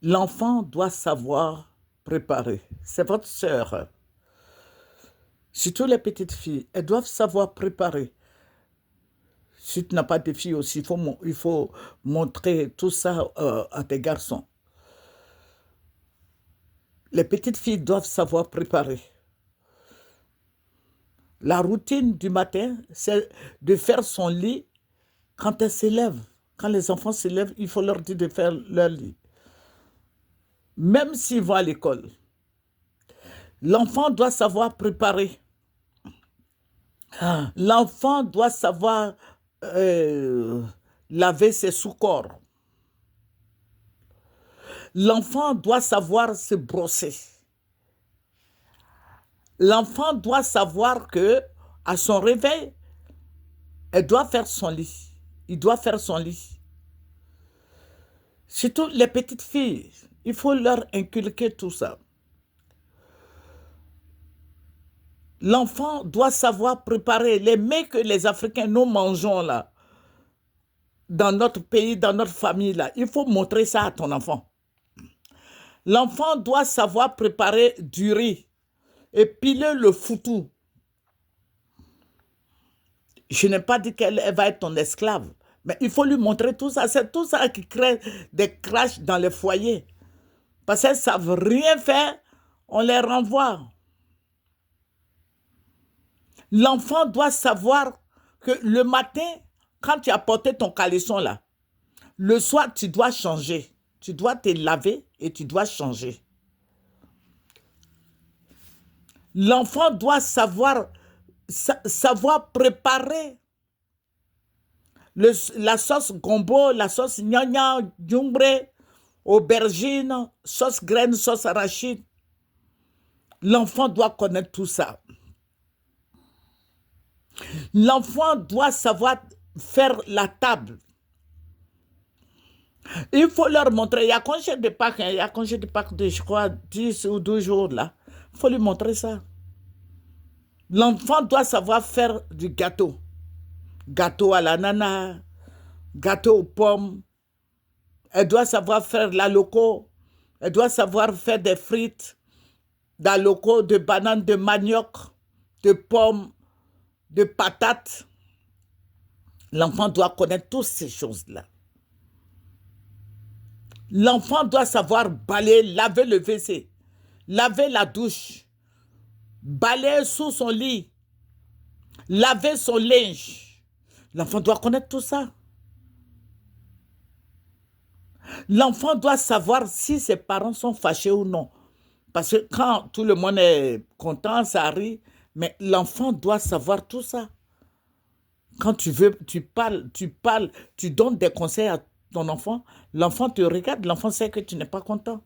L'enfant doit savoir préparer. C'est votre sœur. Surtout les petites filles, elles doivent savoir préparer. Si tu n'as pas de filles aussi, il faut montrer tout ça à tes garçons. Les petites filles doivent savoir préparer. La routine du matin, c'est de faire son lit quand elles s'élèvent. Quand les enfants s'élèvent, il faut leur dire de faire leur lit. Même s'ils vont à l'école, l'enfant doit savoir préparer. L'enfant doit savoir euh, laver ses sous-corps. L'enfant doit savoir se brosser. L'enfant doit savoir que à son réveil, elle doit faire son lit. Il doit faire son lit. Surtout les petites filles, il faut leur inculquer tout ça. L'enfant doit savoir préparer les mets que les Africains, nous mangeons là, dans notre pays, dans notre famille là. Il faut montrer ça à ton enfant. L'enfant doit savoir préparer du riz et piler le foutou. Je n'ai pas dit qu'elle va être ton esclave, mais il faut lui montrer tout ça. C'est tout ça qui crée des crashs dans les foyers. Parce qu'elles ne savent rien faire, on les renvoie. L'enfant doit savoir que le matin, quand tu as porté ton caleçon là, le soir, tu dois changer. Tu dois te laver et tu dois changer. L'enfant doit savoir préparer la sauce gombo, la sauce gnagna, djumbre, aubergine, sauce graine, sauce arachide. L'enfant doit connaître tout ça. L'enfant doit savoir faire la table. Il faut leur montrer. Il y a congé de Pâques, il y a congé de Pâques de, je crois, 10 ou 12 jours là. Il faut lui montrer ça. L'enfant doit savoir faire du gâteau. Gâteau à l'ananas, gâteau aux pommes. Elle doit savoir faire la loco. Elle doit savoir faire des frites, de loco, de bananes, de manioc, de pommes, de patates. L'enfant doit connaître toutes ces choses-là. L'enfant doit savoir balayer, laver le WC, laver la douche, balayer sous son lit, laver son linge. L'enfant doit connaître tout ça. L'enfant doit savoir si ses parents sont fâchés ou non. Parce que quand tout le monde est content, ça rit, mais l'enfant doit savoir tout ça. Quand tu veux, tu parles, tu donnes des conseils à ton enfant, l'enfant te regarde, l'enfant sait que tu n'es pas content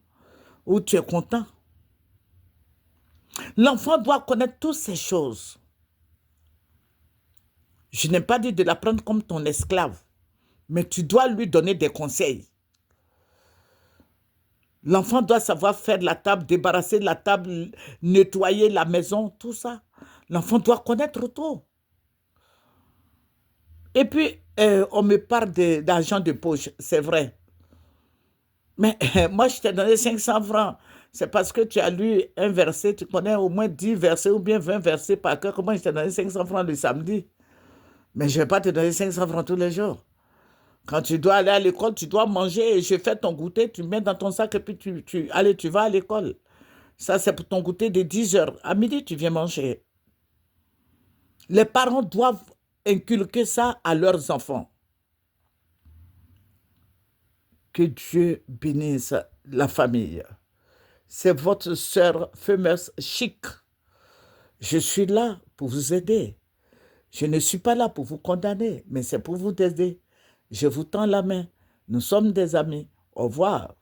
ou tu es content. L'enfant doit connaître toutes ces choses. Je n'ai pas dit de la prendre comme ton esclave, mais tu dois lui donner des conseils. L'enfant doit savoir faire la table, débarrasser la table, nettoyer la maison, tout ça. L'enfant doit connaître tout. Et puis, on me parle d'argent de poche, c'est vrai. Mais moi, je t'ai donné 500 francs. C'est parce que tu as lu un verset, tu connais au moins 10 versets ou bien 20 versets par cœur. Comment je t'ai donné 500 francs le samedi? Mais je ne vais pas te donner 500 francs tous les jours. Quand tu dois aller à l'école, tu dois manger et je fais ton goûter, tu mets dans ton sac et puis allez, tu vas à l'école. Ça, c'est pour ton goûter de 10 heures. À midi, tu viens manger. Les parents doivent inculquer ça à leurs enfants. Que Dieu bénisse la famille. C'est votre sœur fameuse Chic. Je suis là pour vous aider. Je ne suis pas là pour vous condamner, mais c'est pour vous aider. Je vous tends la main. Nous sommes des amis. Au revoir.